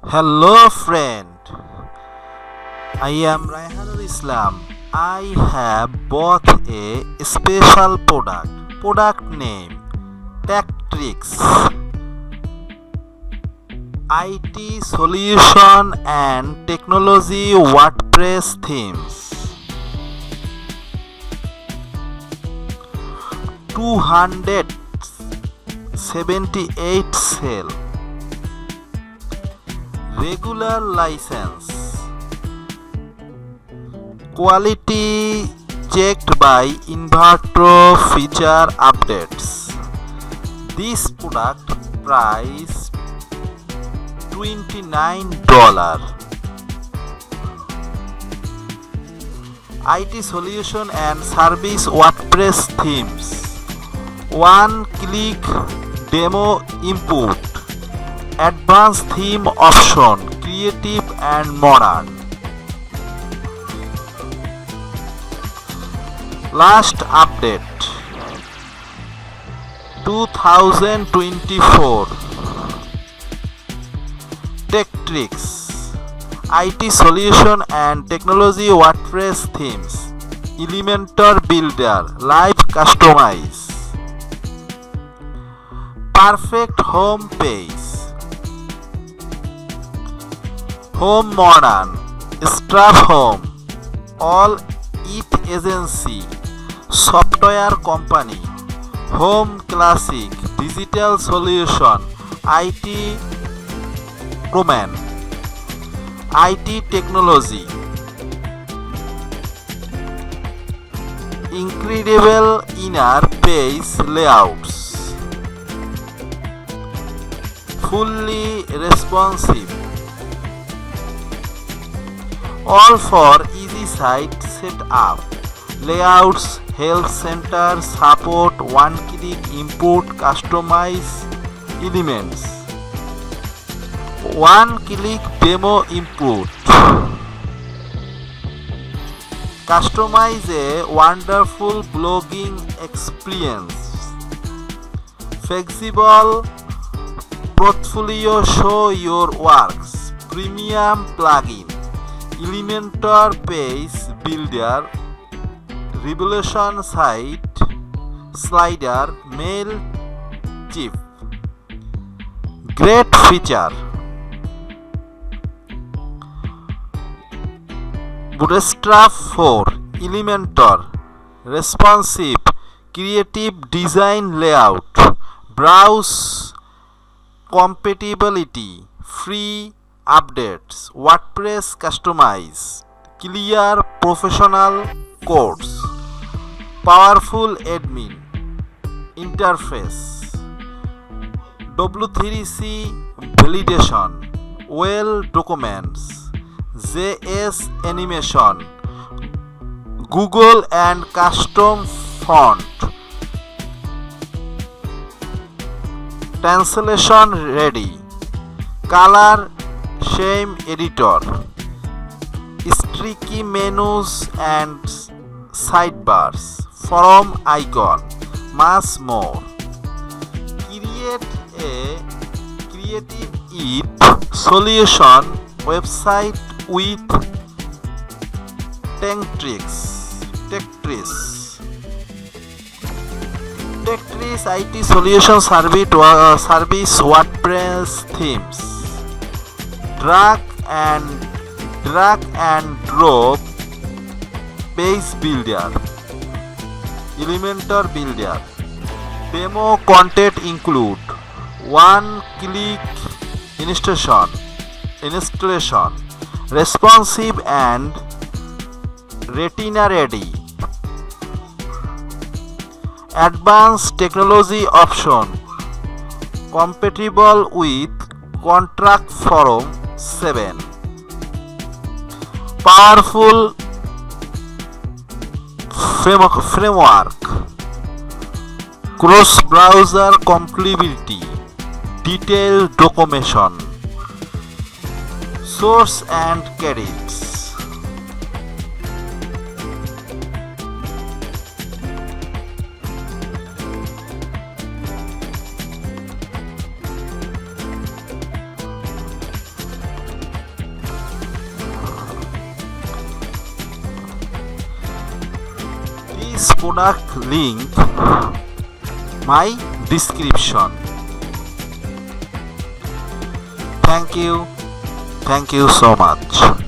Hello, friend. I am Raihanul Islam. I have bought a special product. Product name Tactrix. IT solution and technology WordPress themes. 278 sale. Regular license. Quality checked by Inverto feature updates. This product price $29. IT solution and service WordPress themes. One click demo input. Advanced theme option, creative and modern. Last update 2024. Tactrix IT solution and technology WordPress themes. Elementor Builder live customize. Perfect home page. Home modern, Strap home, all it agency, software company, home classic, digital solution, IT Proman, IT technology, incredible inner page layouts, fully responsive. All for easy site setup. Layouts, help center, support, one-click input, customize elements. One-click demo input. Customize a wonderful blogging experience. Flexible portfolio, show your works. Premium plugin. Elementor page builder, Revolution site, slider, mail chip. Great feature. Bootstrap 4, Elementor, responsive, creative design layout, browse compatibility, free updates, WordPress customize, clear professional codes, powerful admin interface, W3C validation, well documents, JS animation, Google and custom font, translation ready, color Shame editor, streaky menus and sidebars, forum icon, much more. Create a creative solution website with Tactrix. Tactrix IT solution service WordPress themes. Drag and drop page builder, Elementor builder. Demo content include one-click installation, responsive and retina ready. Advanced technology option, compatible with Contract Forum 7. Powerful framework, cross-browser compatibility, detailed documentation, source and credits. this product link my description. Thank you so much.